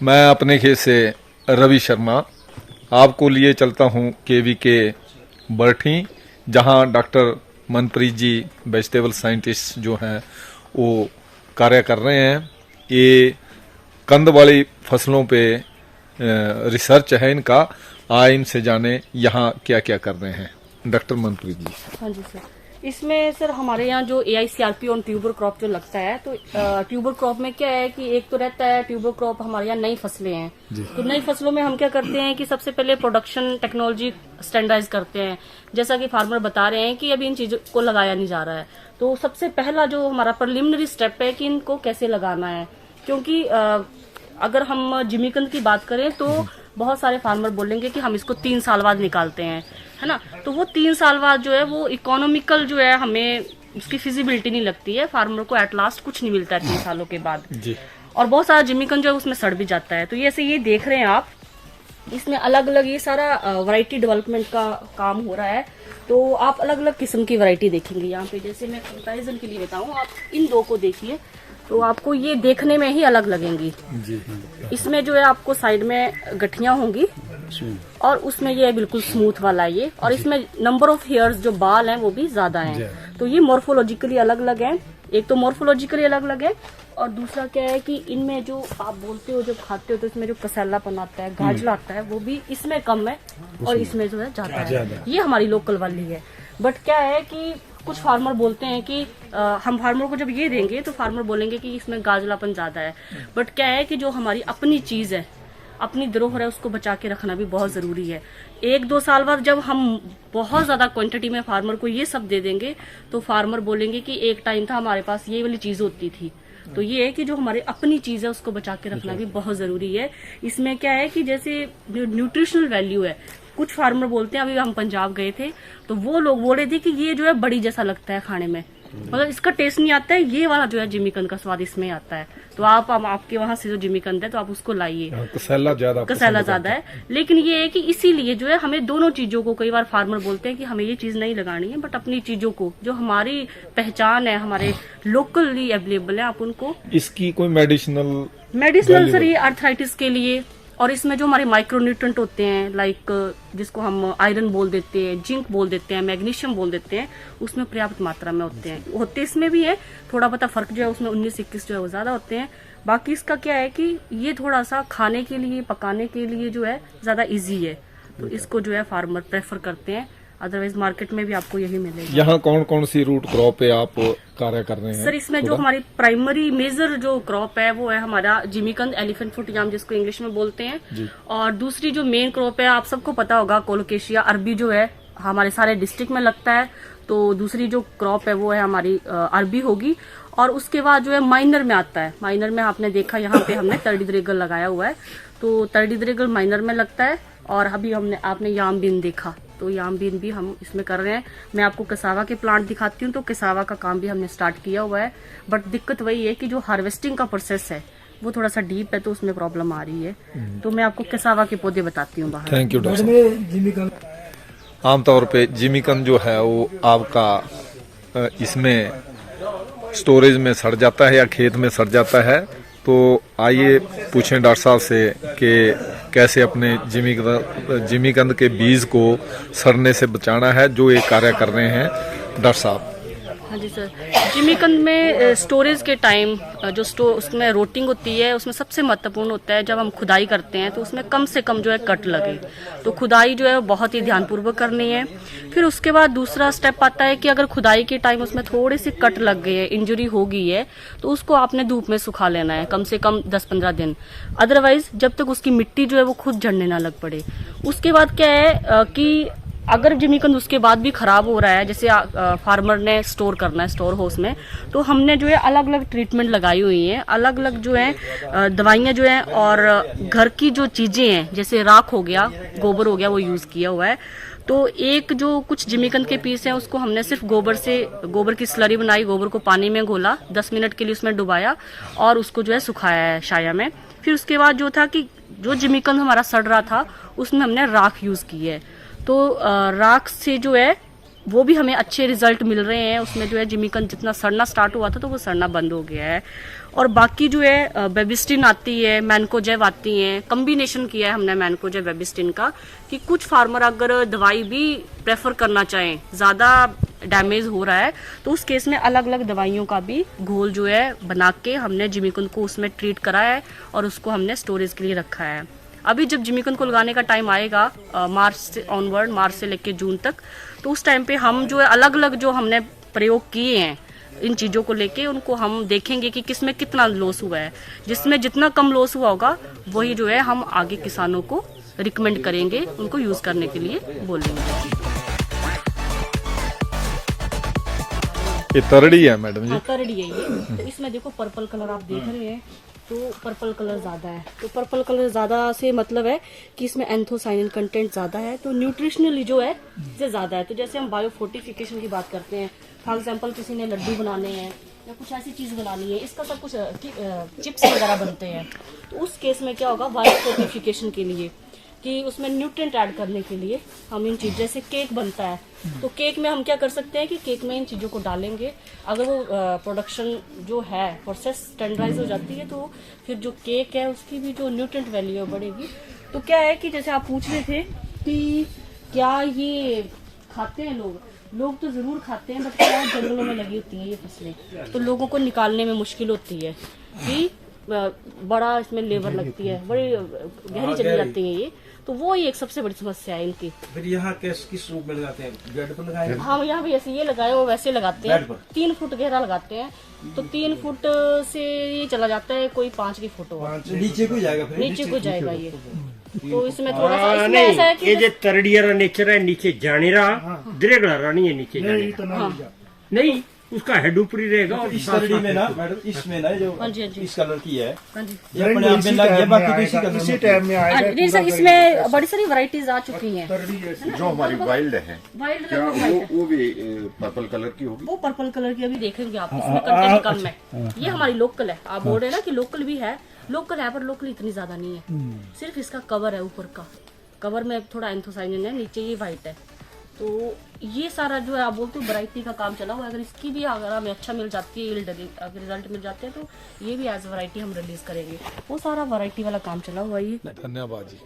मैं अपने खेत से रवि शर्मा आपको लिए चलता हूँ केवीके बरठी, जहाँ डॉक्टर मनप्रीत जी वेजिटेबल साइंटिस्ट जो हैं वो कार्य कर रहे हैं। ये कंद वाली फसलों पे रिसर्च है इनका। आए इनसे जाने यहाँ क्या क्या कर रहे हैं डॉक्टर मनप्रीत जी। हाँ जी सर, इसमें सर हमारे यहाँ जो AICRP ऑन ट्यूबर क्रॉप जो लगता है, तो ट्यूबर क्रॉप में क्या है कि एक तो रहता है ट्यूबर क्रॉप हमारे यहाँ नई फसलें हैं। तो नई फसलों में हम क्या करते हैं कि सबसे पहले प्रोडक्शन टेक्नोलॉजी स्टैंडर्डाइज करते हैं। जैसा कि फार्मर बता रहे हैं कि अभी इन चीजों को लगाया नहीं जा रहा है, तो सबसे पहला जो हमारा प्रिलिमिनरी स्टेप है कि इनको कैसे लगाना है। क्योंकि अगर हम जिमीकंद की बात करें तो बहुत सारे फार्मर बोलेंगे कि हम इसको 3 साल बाद निकालते हैं, है ना। तो वो 3 साल बाद जो है वो इकोनॉमिकल जो है, हमें उसकी फिजिबिलिटी नहीं लगती है। फार्मर को एट लास्ट कुछ नहीं मिलता है 3 सालों के बाद जी। और बहुत सारा जिमीकंद जो है उसमें सड़ भी जाता है। तो ये ऐसे ये देख रहे हैं आप, इसमें अलग अलग ये सारा वैरायटी डेवलपमेंट का काम हो रहा है। तो आप अलग अलग किस्म की वैरायटी देखेंगे यहाँ पे। जैसे मैं कंपैरिजन के लिए बताऊँ, आप इन दो को देखिए तो आपको ये देखने में ही अलग लगेंगी जी। इसमें जो है आपको साइड में गठियां होंगी और उसमें ये बिल्कुल स्मूथ वाला ये, और इसमें नंबर ऑफ हेयर्स जो बाल हैं वो भी ज्यादा हैं। तो ये मॉर्फोलॉजिकली अलग अलग हैं। एक तो मॉर्फोलॉजिकली अलग अलग है, और दूसरा क्या है कि इनमें जो आप बोलते हो जब खाते हो तो इसमें जो कसैलापन आता है, गाजला आता है, वो भी इसमें कम है और इसमें जो है ज्यादा है। ये हमारी लोकल वाली है। बट क्या है कि कुछ फार्मर बोलते हैं कि हम फार्मर को जब ये देंगे तो फार्मर बोलेंगे कि इसमें गाजलापन ज्यादा है। बट क्या है कि जो हमारी अपनी चीज है, अपनी धरोहर है, उसको बचा के रखना भी बहुत जरूरी है। 1-2 साल बाद जब हम बहुत ज्यादा क्वांटिटी में फार्मर को ये सब दे देंगे तो फार्मर बोलेंगे कि एक टाइम था हमारे पास ये वाली चीज होती थी। तो ये है कि जो हमारी अपनी चीज है उसको बचा के रखना भी बहुत जरूरी है। इसमें क्या है कि जैसे न्यूट्रिशनल वैल्यू है, कुछ फार्मर बोलते हैं, अभी हम पंजाब गए थे तो वो लोग बोल रहे थे कि ये जो है बड़ी जैसा लगता है खाने में, मतलब इसका टेस्ट नहीं आता है। ये वाला जो है जिमीकंद का स्वाद इसमें आता है। तो आप आपके वहां से जो जिमीकंद है तो आप उसको लाइए। कसैला ज्यादा है, लेकिन ये है कि इसीलिए जो है हमें दोनों चीजों को, कई बार फार्मर बोलते हैं कि हमें ये चीज नहीं लगानी है, बट अपनी चीजों को जो हमारी पहचान है, हमारे लोकली अवेलेबल है, आप उनको। इसकी कोई मेडिसिनल सर ये आर्थराइटिस के लिए, और इसमें जो हमारे माइक्रोन्यूट्रेंट होते हैं, लाइक जिसको हम आयरन बोल देते हैं, जिंक बोल देते हैं, मैग्नीशियम बोल देते हैं, उसमें पर्याप्त मात्रा में होते इसमें भी है। थोड़ा बहुत फर्क जो है उसमें 19-21 जो है वो ज्यादा होते हैं। बाकी इसका क्या है कि ये थोड़ा सा खाने के लिए, पकाने के लिए जो है ज्यादा इजी है, तो इसको जो है फार्मर प्रेफर करते हैं। अदरवाइज मार्केट में भी आपको यही मिलेगा। यहाँ कौन कौन सी रूट क्रॉप पे आप कार्य कर रहे हैं? सर इसमें जो हमारी प्राइमरी मेजर जो क्रॉप है वो है हमारा जिमीकंद, एलिफेंट फुट याम जिसको इंग्लिश में बोलते हैं। और दूसरी जो मेन क्रॉप है, आप सबको पता होगा, कोलोकेशिया अरबी जो है हमारे सारे डिस्ट्रिक्ट में लगता है। तो दूसरी जो क्रॉप है वो है हमारी अरबी होगी। और उसके बाद जो है माइनर में आता है। माइनर में आपने देखा यहाँ पे हमने तर्डीद्रेगल लगाया हुआ है, तो तर्डीद्रेगल माइनर में लगता है। और अभी आपने याम बीन देखा, तो याम बीन भी हम इसमें कर रहे हैं। मैं आपको कसावा के प्लांट दिखाती हूँ, तो कसावा का काम भी हमने स्टार्ट किया हुआ है। बट दिक्कत वही है कि जो हार्वेस्टिंग का प्रोसेस है वो थोड़ा सा डीप है, तो उसमें प्रॉब्लम आ रही है। तो मैं आपको कसावा के पौधे बताती हूँ बाहर। Thank you doctor. आमतौर पे जिमीकंद जो है वो आपका इसमें स्टोरेज में सड़ जाता है या खेत में सड़ जाता है। तो आइए पूछें डॉक्टर साहब से कि कैसे अपने जिमीकंद के बीज को सड़ने से बचाना है, जो ये कार्य कर रहे हैं डॉक्टर साहब। हाँ जी सर, जिमीकंद में स्टोरेज के टाइम जो उसमें रोटिंग होती है, उसमें सबसे महत्वपूर्ण होता है जब हम खुदाई करते हैं तो उसमें कम से कम जो है कट लगे। तो खुदाई जो है बहुत ही ध्यानपूर्वक करनी है। फिर उसके बाद दूसरा स्टेप आता है कि अगर खुदाई के टाइम उसमें थोड़े से कट लग गए, इंजरी हो गई है, तो उसको आपने धूप में सुखा लेना है कम से कम 10-15 दिन। अदरवाइज जब तक उसकी मिट्टी जो है वो खुद झड़ने ना लग पड़े। उसके बाद क्या है कि अगर जिमीकंद उसके बाद भी खराब हो रहा है, जैसे फार्मर ने स्टोर करना है स्टोर हाउस में, तो हमने जो है अलग अलग ट्रीटमेंट लगाई हुई है, अलग अलग जो है दवाइयाँ जो है, और घर की जो चीजें हैं जैसे राख हो गया, गोबर हो गया, वो यूज किया हुआ है। तो एक जो कुछ जिमीकंद के पीस हैं उसको हमने सिर्फ गोबर की स्लरी बनाई, गोबर को पानी में घोला, 10 मिनट के लिए उसमें डुबाया और उसको जो है सुखाया है छाया में। फिर उसके बाद जो था कि जो जिमीकंद हमारा सड़ रहा था उसमें हमने राख यूज की है। तो राख से जो है वो भी हमें अच्छे रिजल्ट मिल रहे हैं। उसमें जो है जिमिकन जितना सड़ना स्टार्ट हुआ था तो वो सड़ना बंद हो गया है। और बाकी जो है बेबिस्टिन आती है, मैनकोजेब आती है, कम्बिनेशन किया है हमने मैनकोजेब बेबिस्टिन का कि कुछ फार्मर अगर दवाई भी प्रेफर करना चाहें, ज़्यादा डैमेज हो रहा है तो उस केस में अलग अलग दवाइयों का भी घोल जो है बना के हमने जिमिकन को उसमें ट्रीट करा है और उसको हमने स्टोरेज के लिए रखा है। अभी जब जिमिकन को लगाने का टाइम आएगा मार्च से ऑनवर्ड, मार्च से लेकर जून तक, तो उस टाइम पे हम जो है अलग अलग जो हमने प्रयोग किए हैं इन चीज़ों को लेके उनको हम देखेंगे कि किसमें कितना लॉस हुआ है। जिसमें जितना कम लॉस हुआ होगा वही जो है हम आगे किसानों को रिकमेंड करेंगे, उनको यूज़ करने के लिए बोलेंगे। ये तरड़ी है मैडम जी? हाँ, तरड़ी है ये। तो इसमें देखो पर्पल कलर आप देख रहे हैं, तो पर्पल कलर ज़्यादा है। तो पर्पल कलर ज़्यादा से मतलब है कि इसमें एंथोसाइनिन कंटेंट ज़्यादा है, तो न्यूट्रिशनली जो है इससे ज़्यादा है। तो जैसे हम बायो फोर्टिफिकेशन की बात करते हैं, फॉर एग्जांपल किसी ने लड्डू बनाने हैं या कुछ ऐसी चीज़ बनानी है, इसका सब कुछ चिप्स वगैरह बनते हैं, तो उस केस में क्या होगा, बायो फोर्टिफिकेशन के लिए कि उसमें न्यूट्रिएंट ऐड करने के लिए हम इन चीज़, जैसे केक बनता है तो केक में हम क्या कर सकते हैं कि केक में इन चीज़ों को डालेंगे। अगर वो प्रोडक्शन जो है प्रोसेस स्टैंडर्डाइज हो जाती है तो फिर जो केक है उसकी भी जो न्यूट्रिएंट वैल्यू बढ़ेगी। तो क्या है कि जैसे आप पूछ रहे थे कि क्या ये खाते हैं लोग तो ज़रूर खाते हैं, बट क्या जंगलों में लगी होती हैं ये फसलें, तो लोगों को निकालने में मुश्किल होती है कि बड़ा इसमें लेबर लगती है, बड़ी गहरी चली जाती है ये, तो वो ही एक सबसे बड़ी समस्या है इनकी। फिर यहाँ किस रूप में लगाते हैं? बेड पर लगाए? हाँ, यहाँ भी ऐसे ये लगाए वो वैसे लगाते हैं, 3 फुट गहरा लगाते हैं, तो 3 फुट से ये चला जाता है कोई 5 की फोटो नीचे को जाएगा, फिर नीचे को जाएगा ये। तो इसमें थोड़ा सा इसमें ऐसा है कि ये जो तरड़िया नेचर है, नीचे जाने रहा दरेगड़ा रहा नहीं है, नीचे जाने का नहीं, उसका हेड ऊपरी रहेगा। और इस तरड़ी में ना मैडम, इसमें ना जो हाँ जी, हाँ जी, इस कलर की है, हाँ जी, ये अपने आप में लग गया, बाकी तो इसी कलर इसी टाइम में आएगा। नहीं सर, इसमें बड़ी सारी वैरायटीज आ चुकी हैं। जो हमारी वाइल्ड है वाइल्ड क्या वो भी पर्पल कलर की होगी? वो पर्पल कलर की अभी देखेंगे आप, इसमें कंटेंट कम है। ये हमारी लोकल है, आप बोल रहे हैं ना कि लोकल भी है, लोकल है पर लोकल इतनी ज्यादा नहीं है, सिर्फ इसका कवर है, ऊपर का कवर में थोड़ा एंथोसाइनिन है, नीचे ये वाइट है। तो ये सारा जो है आप बोलते हो वैरायटी का काम चला हुआ है। अगर इसकी भी अगर हमें अच्छा मिल जाती है, अगर रिजल्ट मिल जाते हैं तो ये भी एज वैरायटी हम रिलीज करेंगे। वो सारा वैरायटी वाला काम चला हुआ है ये। धन्यवाद जी।